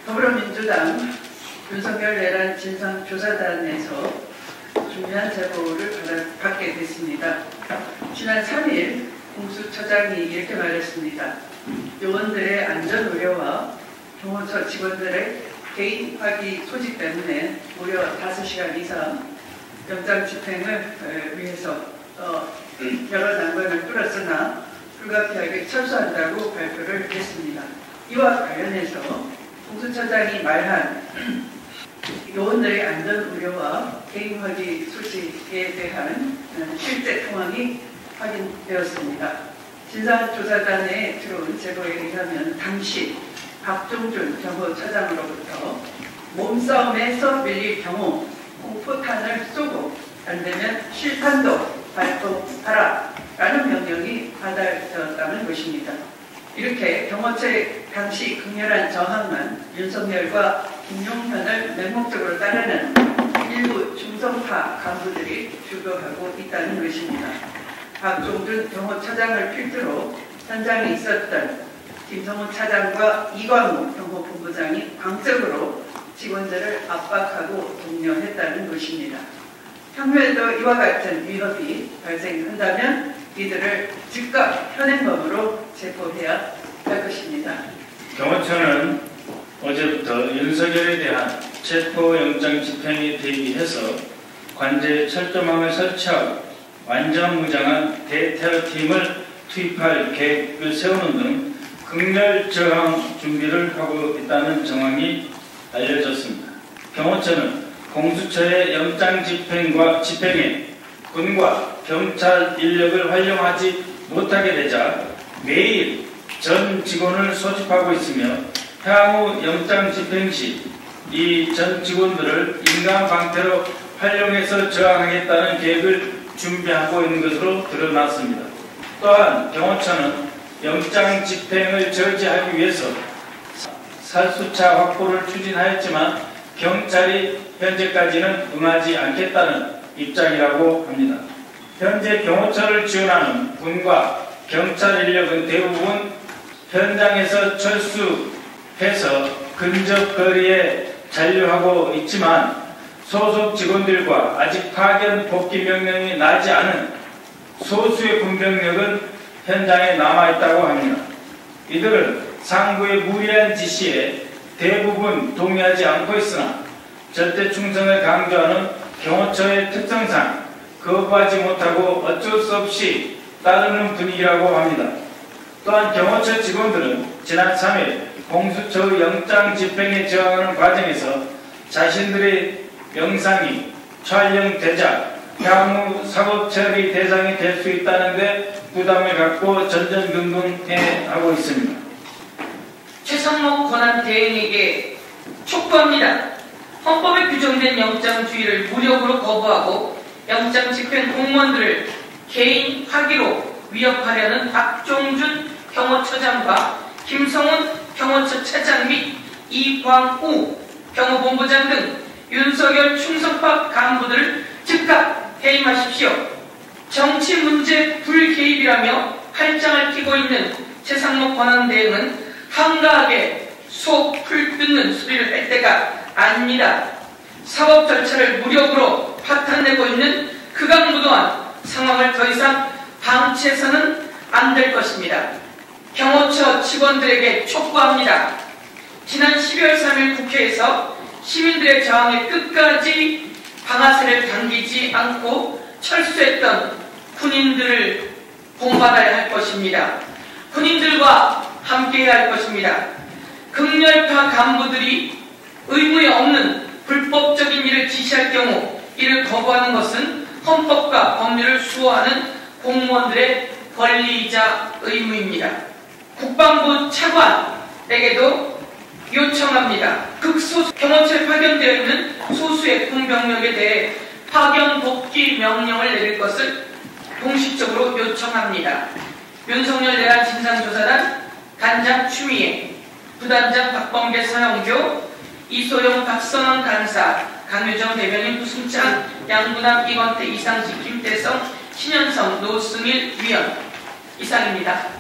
더불어민주당 윤석열 내란 진상조사단에서 중요한 제보를 받게 됐습니다. 지난 3일 공수처장이 이렇게 말했습니다. 요원들의 안전 우려와 경호처 직원들의 개인 확인 소지 때문에 무려 5시간 이상 영장 집행을 위해서 여러 난관을 뚫었으나 불가피하게 철수한다고 발표를 했습니다. 이와 관련해서 공수처장이 말한 요원들의 안전 우려와 개인 확인 소식에 대한 실제 상황이 확인되었습니다. 진상조사단에 들어온 제보에 의하면 당시 박종준 경호처장으로부터 몸싸움에서 밀릴 경우 공포탄을 쏘고 안되면 실탄도 발동하라 라는 명령이 받아들였다는 것입니다. 이렇게 경호처의 당시 극렬한 저항만 윤석열과 김용현을 맹목적으로 따르는 일부 중성파 간부들이 주도하고 있다는 것입니다. 박종준 경호처장을 필두로 현장에 있었던 김성훈 차장과 이광우 경호본부장이 광적으로 직원들을 압박하고 독려했다는 것입니다. 향후에도 이와 같은 위협이 발생한다면 이들을 즉각 현행범으로 체포해야 할 것입니다. 경호처는 어제부터 윤석열에 대한 체포영장 집행에 대비해서 관제에 철조망을 설치하고 완전 무장한 대테러팀을 투입할 계획을 세우는 등 극렬 저항 준비를 하고 있다는 정황이 알려졌습니다. 경호처는 공수처의 영장 집행에 군과 경찰 인력을 활용하지 못하게 되자 매일 전 직원을 소집하고 있으며 향후 영장 집행 시 이 전 직원들을 인간방패로 활용해서 저항하겠다는 계획을 준비하고 있는 것으로 드러났습니다. 또한 경호처는 영장 집행을 저지하기 위해서 살수차 확보를 추진하였지만 경찰이 현재까지는 응하지 않겠다는 입장이라고 합니다. 현재 경호처를 지원하는 군과 경찰 인력은 대부분 현장에서 철수해서 근접 거리에 잔류하고 있지만 소속 직원들과 아직 파견 복귀 명령이 나지 않은 소수의 군병력은 현장에 남아있다고 합니다. 이들은 상부의 무리한 지시에 대부분 동의하지 않고 있으나 절대 충성을 강조하는 경호처의 특성상 거부하지 못하고 어쩔 수 없이 따르는 분위기라고 합니다. 또한 경호처 직원들은 지난 3일 공수처 영장 집행에 저항하는 과정에서 자신들의 영상이 촬영되자 향후 사법 처리 대상이 될 수 있다는 데 부담을 갖고 전전긍긍해하고 있습니다. 최상목 권한대행에게 촉구합니다. 헌법에 규정된 영장주의를 무력으로 거부하고 영장 집행 공무원들을 개인 학위로 위협하려는 박종준 경호처장과 김성훈 경호처 차장 및 이광우 경호본부장 등 윤석열 충성파 간부들을 즉각 해임하십시오. 정치 문제 불개입이라며 팔짱을 끼고 있는 최상목 권한대행은 한가하게 속 풀 뜯는 소리를 할 때가 아닙니다. 사법 절차를 무력으로 파탄내고 있는 극악무도한 상황을 더 이상 방치해서는 안 될 것입니다. 경호처 직원들에게 촉구합니다. 지난 12월 3일 국회에서 시민들의 저항에 끝까지 방아쇠를 당기지 않고 철수했던 군인들을 본받아야 할 것입니다. 군인들과 함께해야 할 것입니다. 극렬파 간부들이 의무에 없는 불법적인 일을 지시할 경우 이를 거부하는 것은 헌법과 법률을 수호하는 공무원들의 권리이자 의무입니다. 국방부 차관에게도 요청합니다. 극소수 경호처에 파견되어 있는 소수의 군병력에 대해 파견 복귀 명령을 내릴 것을 공식적으로 요청합니다. 윤석열 내란 진상조사단 단장 추미애, 부단장 박범계 서영교, 이소영 박선원 간사, 강유정 대변인 부승찬, 양분남 이건태 이상식 김태성 신현성 노승일 위원 이상입니다.